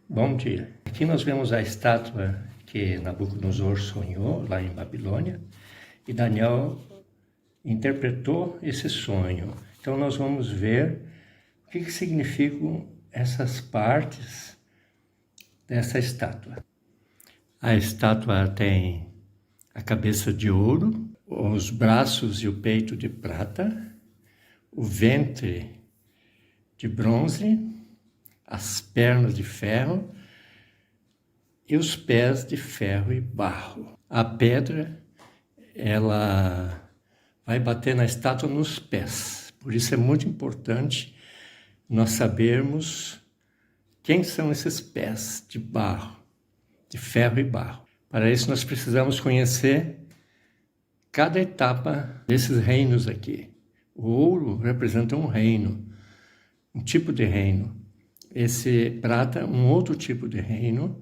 Bom dia. Aqui nós vemos a estátua que Nabucodonosor sonhou lá em Babilônia e Daniel interpretou esse sonho. Então nós vamos ver o que significam essas partes dessa estátua. A estátua tem a cabeça de ouro, os braços e o peito de prata, o ventre de bronze, as pernas de ferro e os pés de ferro e barro. A pedra, ela vai bater na estátua nos pés. Por isso é muito importante nós sabermos quem são esses pés de barro, de ferro e barro. Para isso nós precisamos conhecer cada etapa desses reinos aqui. O ouro representa um reino, um tipo de reino. Esse prata, um outro tipo de reino,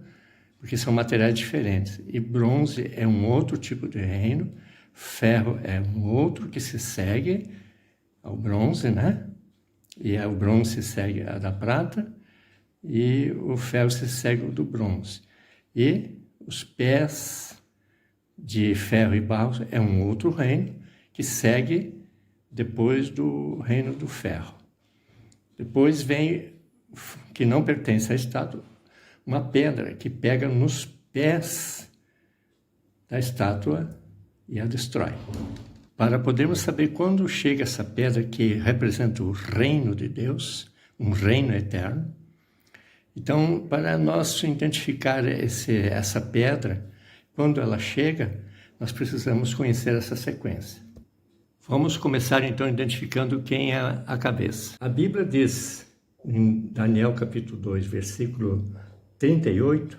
porque são materiais diferentes. E bronze é um outro tipo de reino, ferro é um outro que se segue ao bronze, né? E o bronze se segue a da prata e o ferro se segue ao do bronze. E os pés de ferro e barro é um outro reino que segue depois do reino do ferro. Depois vem, que não pertence à estátua, uma pedra que pega nos pés da estátua e a destrói. Para podermos saber quando chega essa pedra que representa o reino de Deus, um reino eterno, então, para nós identificar essa pedra, quando ela chega, nós precisamos conhecer essa sequência. Vamos começar então identificando quem é a cabeça. A Bíblia diz, em Daniel capítulo 2, versículo 38,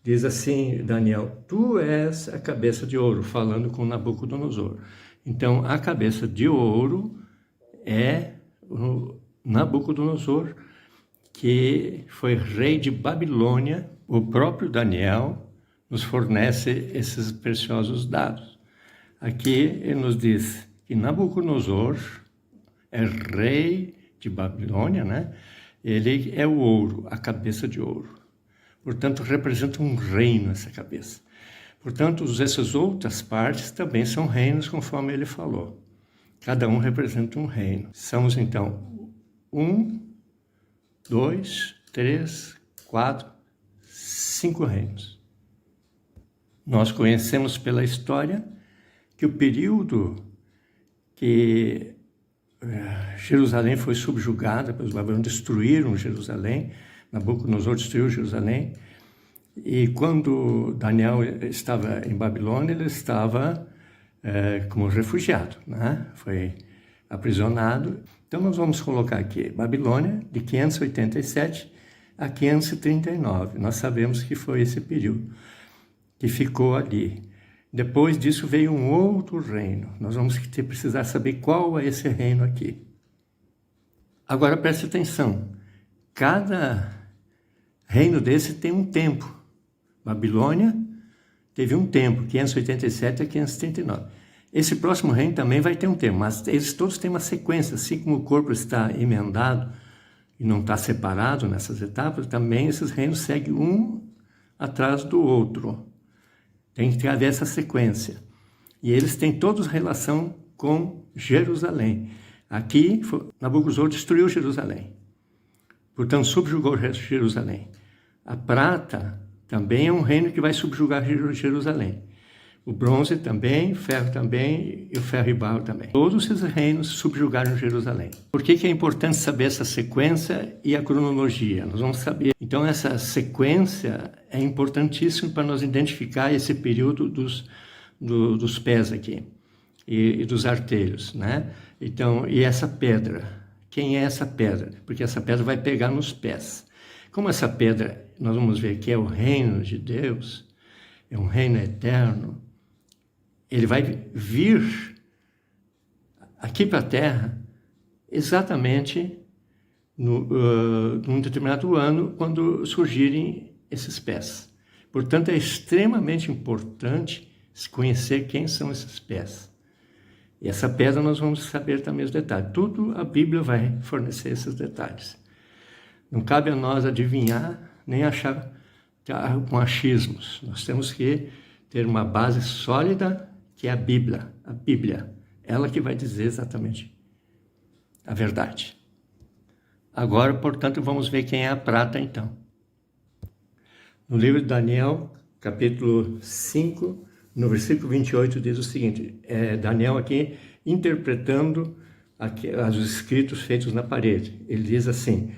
diz assim, Daniel, tu és a cabeça de ouro, falando com Nabucodonosor. Então, a cabeça de ouro é o Nabucodonosor, que foi rei de Babilônia. O próprio Daniel nos fornece esses preciosos dados. Aqui ele nos diz que Nabucodonosor é rei de Babilônia, né? Ele é o ouro, a cabeça de ouro. Portanto, representa um reino essa cabeça. Portanto, essas outras partes também são reinos, conforme ele falou. Cada um representa um reino. Somos, então, 1, 2, 3, 4, 5 reinos. Nós conhecemos pela história que o período que Jerusalém foi subjugada pelos babilônios, destruíram Jerusalém, Nabucodonosor destruiu Jerusalém, e quando Daniel estava em Babilônia, ele estava como refugiado, né? Foi aprisionado. Então nós vamos colocar aqui, Babilônia, de 587 a 539. Nós sabemos que foi esse período que ficou ali. Depois disso veio um outro reino. Nós vamos precisar saber qual é esse reino aqui. Agora preste atenção. Cada reino desse tem um tempo. Babilônia teve um tempo, 587 a 539. Esse próximo reino também vai ter um tempo, mas eles todos têm uma sequência. Assim como o corpo está emendado e não está separado nessas etapas, também esses reinos seguem um atrás do outro. Tem que haver essa sequência. E eles têm todos relação com Jerusalém. Aqui, Nabucodonosor destruiu Jerusalém. Portanto, subjugou Jerusalém. A prata também é um reino que vai subjugar Jerusalém. O bronze também, o ferro também e o ferro e barro também. Todos esses reinos subjugaram Jerusalém. Por que é importante saber essa sequência e a cronologia? Nós vamos saber. Então, essa sequência é importantíssima para nós identificar esse período dos pés aqui e dos artelhos, né? Então, e essa pedra? Quem é essa pedra? Porque essa pedra vai pegar nos pés. Como essa pedra, nós vamos ver que é o reino de Deus, é um reino eterno, ele vai vir aqui para a Terra exatamente num determinado ano, quando surgirem esses pés. Portanto, é extremamente importante conhecer quem são esses pés. E essa pedra nós vamos saber também os detalhes. Tudo a Bíblia vai fornecer esses detalhes. Não cabe a nós adivinhar nem achar com achismos. Nós temos que ter uma base sólida, que é a Bíblia. Ela que vai dizer exatamente a verdade. Agora, portanto, vamos ver quem é a prata, então. No livro de Daniel, capítulo 5, no versículo 28, diz o seguinte, Daniel aqui interpretando os escritos feitos na parede. Ele diz assim,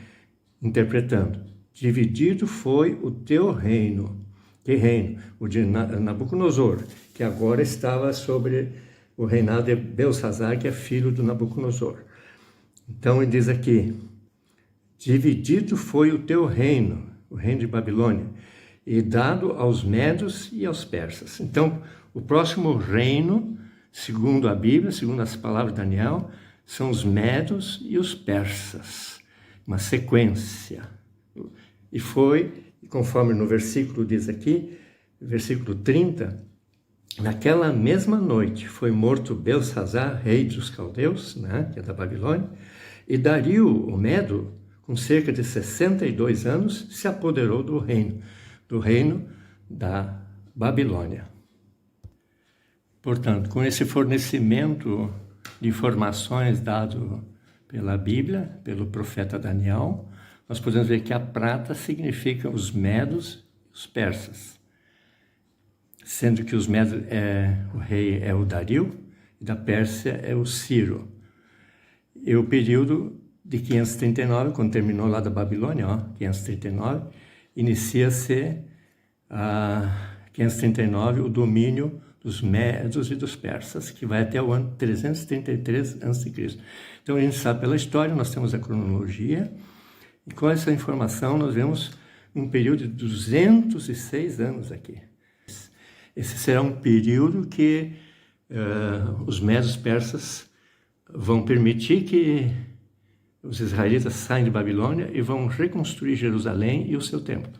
interpretando, dividido foi o teu reino. Que reino? O de Nabucodonosor, que agora estava sobre o reinado de Belsazar, que é filho do Nabucodonosor. Então ele diz aqui, dividido foi o teu reino, o reino de Babilônia, e dado aos medos e aos persas. Então, o próximo reino, segundo a Bíblia, segundo as palavras de Daniel, são os medos e os persas. Uma sequência. E foi, conforme no versículo diz aqui, versículo 30, naquela mesma noite foi morto Belsazar, rei dos caldeus, né, que é da Babilônia, e Dario, o Medo, com cerca de 62 anos, se apoderou do reino da Babilônia. Portanto, com esse fornecimento de informações dado pela Bíblia, pelo profeta Daniel, nós podemos ver que a prata significa os medos e os persas, sendo que os medos o rei é o Dario e da Pérsia é o Ciro. E o período de 539, quando terminou lá da Babilônia, 539, inicia-se a 539 o domínio dos medos e dos persas, que vai até o ano 333 a.C. Então a gente sabe pela história, nós temos a cronologia, e com essa informação nós vemos um período de 206 anos aqui. Esse será um período que os medos persas vão permitir que os israelitas saiam de Babilônia e vão reconstruir Jerusalém e o seu templo.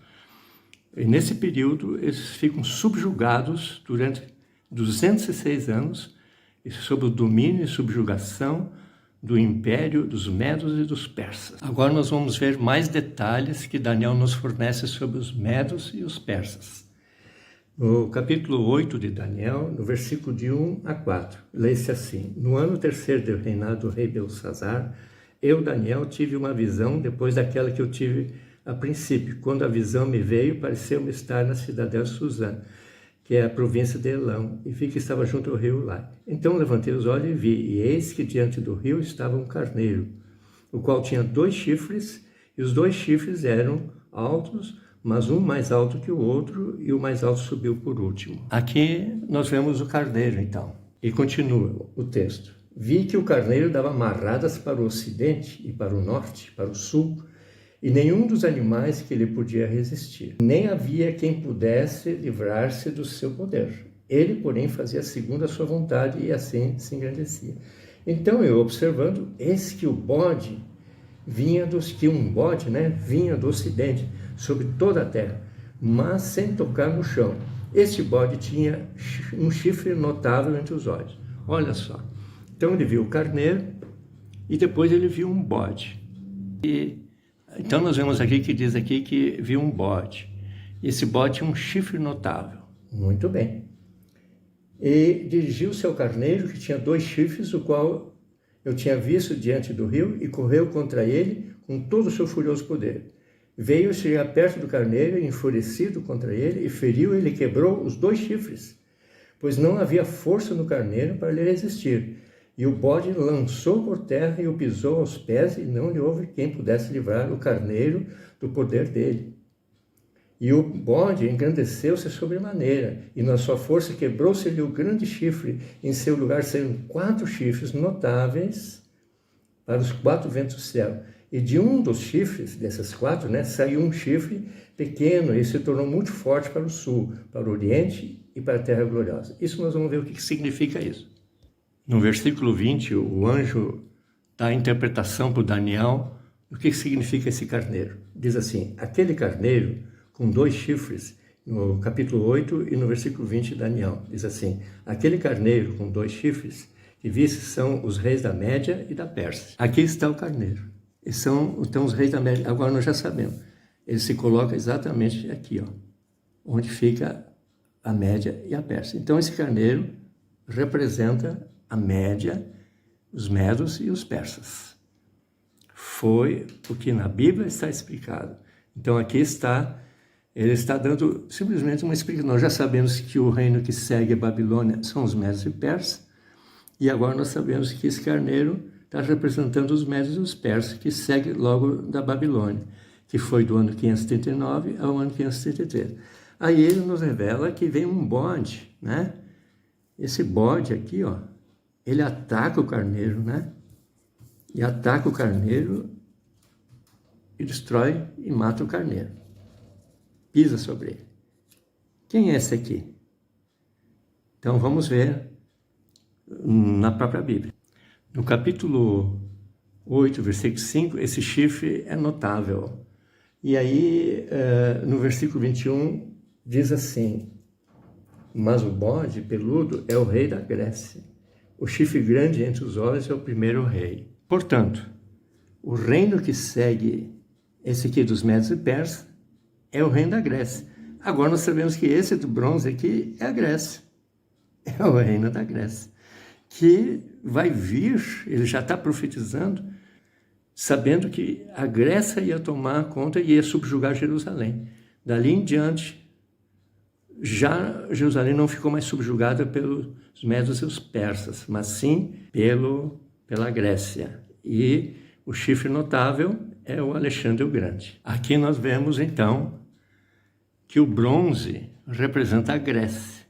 E nesse período eles ficam subjugados durante 206 anos, sob o domínio e subjugação do império dos medos e dos persas. Agora nós vamos ver mais detalhes que Daniel nos fornece sobre os medos e os persas. No capítulo 8 de Daniel, no versículo de 1 a 4, lê-se assim, no ano terceiro do reinado do rei Belsazar, eu, Daniel, tive uma visão depois daquela que eu tive a princípio. Quando a visão me veio, pareceu-me estar na cidadela Suzã, que é a província de Elão, e vi que estava junto ao rio Ulai. Então levantei os olhos e vi, e eis que diante do rio estava um carneiro, o qual tinha 2 chifres, e os 2 chifres eram altos, mas um mais alto que o outro, e o mais alto subiu por último. Aqui nós vemos o carneiro, então. E continua o texto. Vi que o carneiro dava marradas para o ocidente e para o norte, para o sul, e nenhum dos animais que ele podia resistir. Nem havia quem pudesse livrar-se do seu poder. Ele, porém, fazia segundo a sua vontade e assim se engrandecia. Então eu, observando, eis que o bode vinha vinha do ocidente, sobre toda a terra, mas sem tocar no chão. Este bode tinha um chifre notável entre os olhos. Olha só. Então ele viu o carneiro e depois ele viu um bode. Então nós vemos aqui que diz aqui que viu um bode. Esse bode tinha um chifre notável. Muito bem. E dirigiu-se ao carneiro que tinha 2 chifres, o qual eu tinha visto diante do rio, e correu contra ele com todo o seu furioso poder. Veio chegar perto do carneiro, enfurecido contra ele, e feriu ele e quebrou os 2 chifres, pois não havia força no carneiro para lhe resistir. E o bode lançou por terra e o pisou aos pés, e não lhe houve quem pudesse livrar o carneiro do poder dele. E o bode engrandeceu-se sobremaneira, e na sua força quebrou-se-lhe o grande chifre, em seu lugar saíram 4 chifres notáveis para os 4 ventos do céu. E de um dos chifres, desses 4, saiu um chifre pequeno e se tornou muito forte para o sul, para o oriente e para a terra gloriosa. Isso nós vamos ver o que significa isso. No versículo 20, o anjo dá a interpretação para o Daniel do que significa esse carneiro. Diz assim, aquele carneiro com 2 chifres, no capítulo 8 e no versículo 20 de Daniel, diz assim, aquele carneiro com 2 chifres que visse são os reis da Média e da Pérsia. Aqui está o carneiro. E são então os reis da Média. Agora nós já sabemos ele se coloca exatamente aqui, ó, onde fica a Média e a Pérsia. Então, esse carneiro representa a Média, os medos e os persas. Foi o que na Bíblia está explicado. Então, aqui está, ele está dando simplesmente uma explicação. Nós já sabemos que o reino que segue a Babilônia são os medos e persas, e agora nós sabemos que esse carneiro está representando os medos e os persas, que segue logo da Babilônia, que foi do ano 539 ao ano 533. Aí ele nos revela que vem um bode, né? Esse bode aqui, ó, ele ataca o carneiro, né? E ataca o carneiro e destrói e mata o carneiro. Pisa sobre ele. Quem é esse aqui? Então vamos ver na própria Bíblia. No capítulo 8, versículo 5, esse chifre é notável. E aí, no versículo 21, diz assim: mas o bode peludo é o rei da Grécia. O chifre grande entre os olhos é o primeiro rei. Portanto, o reino que segue esse aqui dos medos e persas é o reino da Grécia. Agora nós sabemos que esse do bronze aqui é a Grécia. É o reino da Grécia. Que vai vir, ele já está profetizando, sabendo que a Grécia ia tomar conta e ia subjugar Jerusalém. Dali em diante, já Jerusalém não ficou mais subjugada pelos medos e os persas, mas sim pela Grécia. E o chifre notável é o Alexandre o Grande. Aqui nós vemos, então, que o bronze representa a Grécia,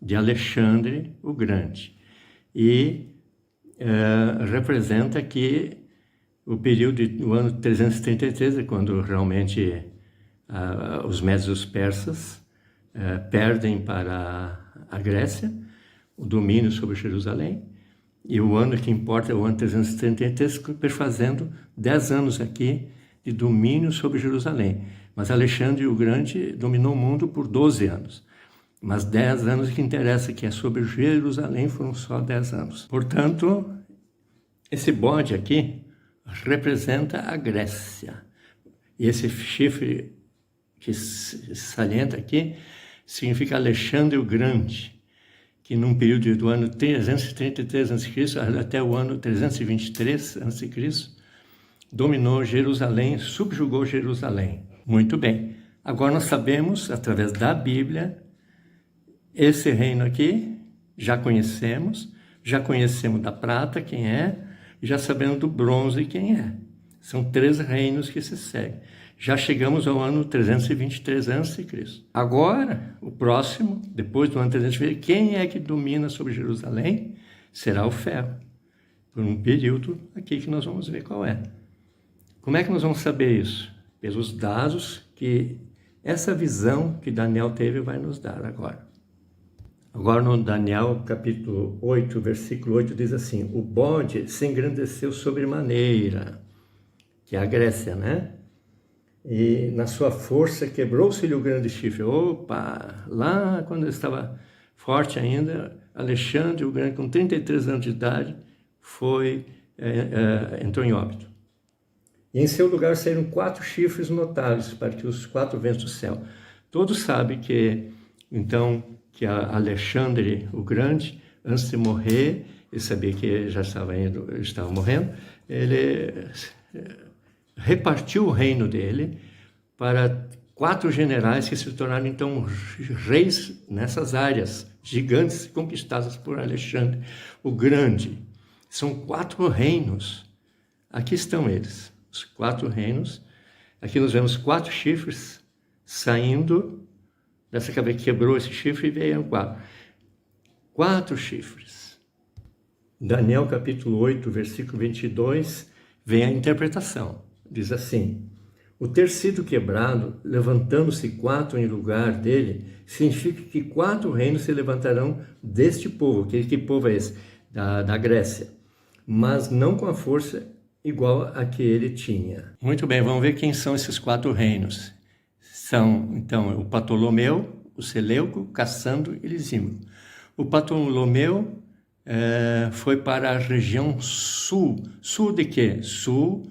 de Alexandre o Grande. E representa que o período do ano 333 é quando realmente os medos e os persas perdem para a Grécia o domínio sobre Jerusalém, e o ano que importa é o ano 333, perfazendo 10 anos aqui de domínio sobre Jerusalém. Mas Alexandre o Grande dominou o mundo por 12 anos. Mas 10 anos que interessa, que é sobre Jerusalém, foram só 10 anos. Portanto, esse bode aqui representa a Grécia. E esse chifre que se salienta aqui significa Alexandre o Grande, que num período do ano 333 a.C. até o ano 323 a.C., dominou Jerusalém, subjugou Jerusalém. Muito bem. Agora nós sabemos, através da Bíblia, esse reino aqui, já conhecemos da prata quem é, e já sabemos do bronze quem é. São 3 reinos que se seguem. Já chegamos ao ano 323 a.C. Agora, o próximo, depois do ano 323, quem é que domina sobre Jerusalém? Será o ferro. Por um período aqui que nós vamos ver qual é. Como é que nós vamos saber isso? Pelos dados que essa visão que Daniel teve vai nos dar agora. Agora no Daniel capítulo 8, versículo 8 diz assim: o bode se engrandeceu sobremaneira, que é a Grécia, né? E na sua força quebrou-se-lhe o grande chifre. Opa! Lá quando ele estava forte ainda, Alexandre o Grande, com 33 anos de idade, entrou em óbito. E em seu lugar saíram 4 chifres notáveis para que os 4 ventos do céu. Todos sabem que, então, que Alexandre o Grande, antes de morrer, ele sabia que já estava morrendo, ele repartiu o reino dele para 4 generais que se tornaram então reis nessas áreas gigantes conquistadas por Alexandre o Grande. São 4 reinos. Aqui estão eles, os 4 reinos. Aqui nós vemos 4 chifres saindo dessa cabeça, quebrou esse chifre e veio 4 chifres. Daniel capítulo 8, versículo 22, vem a interpretação. Diz assim: o ter sido quebrado, levantando-se 4 em lugar dele, significa que 4 reinos se levantarão deste povo. Que povo é esse? Da Grécia. Mas não com a força igual a que ele tinha. Muito bem, vamos ver quem são esses 4 reinos. São, então, o Ptolomeu, o Seleuco, Cassandro e Lisímaco. O Ptolomeu foi para a região sul. Sul de quê? Sul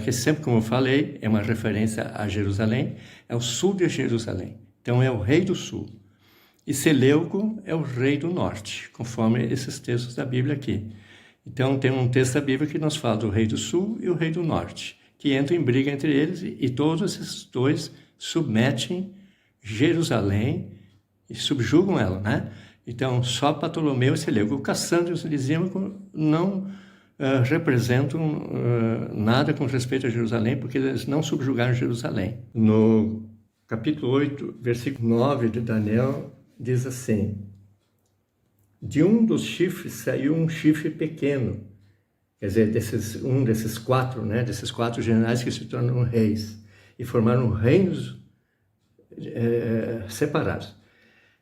que sempre, como eu falei, é uma referência a Jerusalém, é o sul de Jerusalém. Então é o rei do sul. E Seleuco é o rei do norte, conforme esses textos da Bíblia aqui. Então tem um texto da Bíblia que nos fala do rei do sul e o rei do norte, que entram em briga entre eles, e todos esses dois submetem Jerusalém e subjugam ela, né? Então, só Ptolomeu e Seleuco. O Cassandro e o Lisímaco não representam nada com respeito a Jerusalém, porque eles não subjugaram Jerusalém. No capítulo 8, versículo 9 de Daniel, diz assim: de um dos chifres saiu um chifre pequeno, quer dizer, um desses quatro, né, desses quatro generais que se tornam reis, e formaram reinos separados.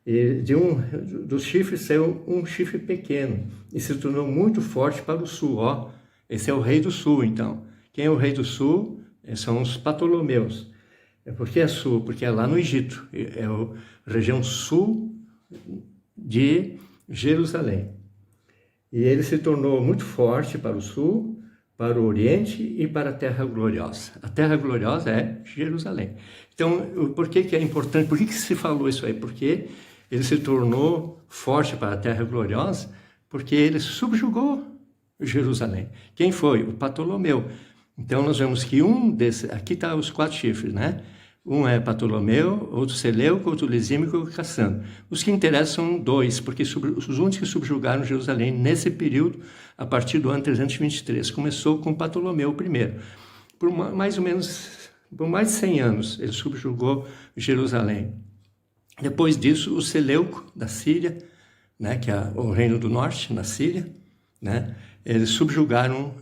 E de um dos chifres saiu um chifre pequeno e se tornou muito forte para o sul. Ó, esse é o rei do sul, então. Quem é o rei do sul? São os Ptolomeus. Por que é sul? Porque é lá no Egito, é a região sul de Jerusalém. E ele se tornou muito forte para o sul, para o oriente e para a Terra Gloriosa. A Terra Gloriosa é Jerusalém. Então, por que é importante? Por que se falou isso aí? Porque ele se tornou forte para a Terra Gloriosa, porque ele subjugou Jerusalém. Quem foi? O Ptolomeu. Então, nós vemos que um desses... Aqui está os quatro chifres, né? Um é Ptolomeu, outro Seleuco, outro Lisímaco e outro Cassandro. Os que interessam são dois, porque os únicos que subjugaram Jerusalém nesse período, a partir do ano 323. Começou com Ptolomeu I. Por mais de 100 anos, ele subjugou Jerusalém. Depois disso, o Seleuco, da Síria, né, que é o reino do norte, na Síria, né, eles subjugaram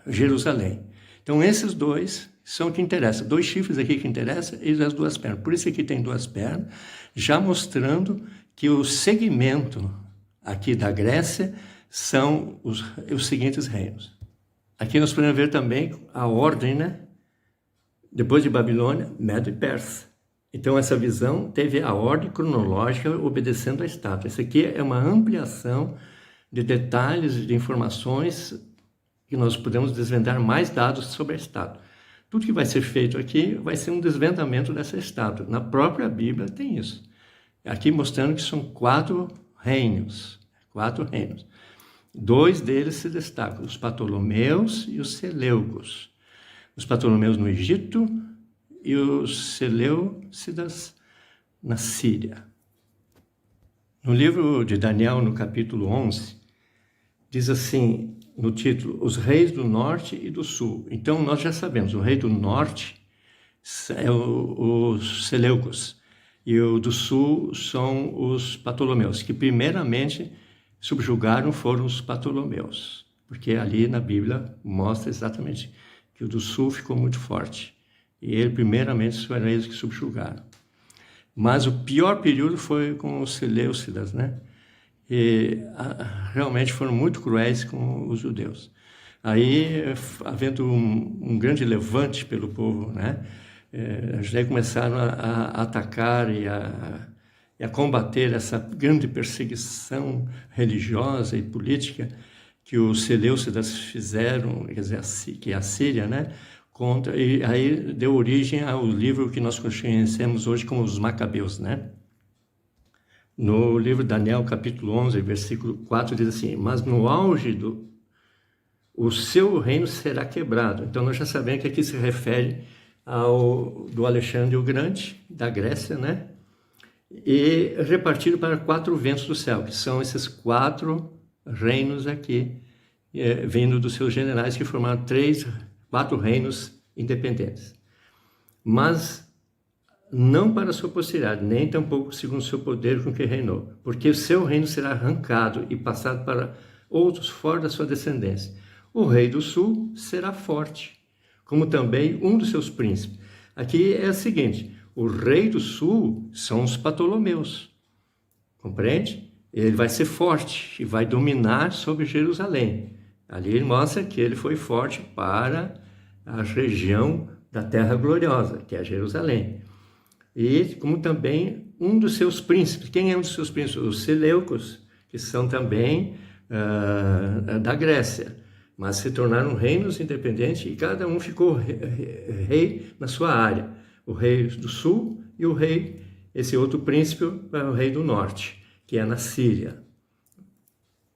Jerusalém. Então, esses dois são que interessam. Dois chifres aqui que interessam e as duas pernas. Por isso aqui tem duas pernas, já mostrando que o segmento aqui da Grécia são os seguintes reinos. Aqui nós podemos ver também a ordem, né? Depois de Babilônia, Medo e Persa. Então, essa visão teve a ordem cronológica obedecendo a estátua. Isso aqui é uma ampliação de detalhes, de informações, que nós podemos desvendar mais dados sobre a estátua. Tudo que vai ser feito aqui vai ser um desvendamento dessa estátua. Na própria Bíblia tem isso. Aqui mostrando que são quatro reinos. Dois deles se destacam, os Ptolomeus e os Seleucos. Os Ptolomeus no Egito e os Seleucidas na Síria. No livro de Daniel, no capítulo 11, diz assim, no título, os reis do norte e do sul. Então, nós já sabemos, o rei do norte é os Seleucos, e o do sul são os Ptolomeus, que primeiramente subjugaram foram os Ptolomeus, porque ali na Bíblia mostra exatamente que o do sul ficou muito forte. E ele, primeiramente, foram eles que subjugaram. Mas o pior período foi com os Seleucidas, né? E realmente foram muito cruéis com os judeus. Aí, havendo um grande levante pelo povo, né? Daí começaram a atacar e a combater essa grande perseguição religiosa e política que os Seleucidas fizeram, quer dizer, que é a Síria, né? E aí deu origem ao livro que nós conhecemos hoje como os Macabeus, né? No livro de Daniel, capítulo 11, versículo 4, diz assim, mas no auge o seu reino será quebrado. Então, nós já sabemos que aqui se refere do Alexandre o Grande, da Grécia, né? E repartido para 4 ventos do céu, que são esses 4 reinos aqui, vindo dos seus generais, que formaram 4 reinos independentes. Mas não para a sua posteridade, nem tampouco segundo o seu poder com que reinou, porque o seu reino será arrancado e passado para outros fora da sua descendência. O rei do sul será forte, como também um dos seus príncipes. Aqui é o seguinte, o rei do sul são os Ptolomeus, compreende? Ele vai ser forte e vai dominar sobre Jerusalém. Ali ele mostra que ele foi forte para a região da Terra Gloriosa, que é Jerusalém. E como também um dos seus príncipes. Quem é um dos seus príncipes? Os Seleucos, que são também da Grécia. mas se tornaram reinos independentes e cada um ficou rei na sua área. O rei do sul e esse outro príncipe é o rei do norte, que é na Síria.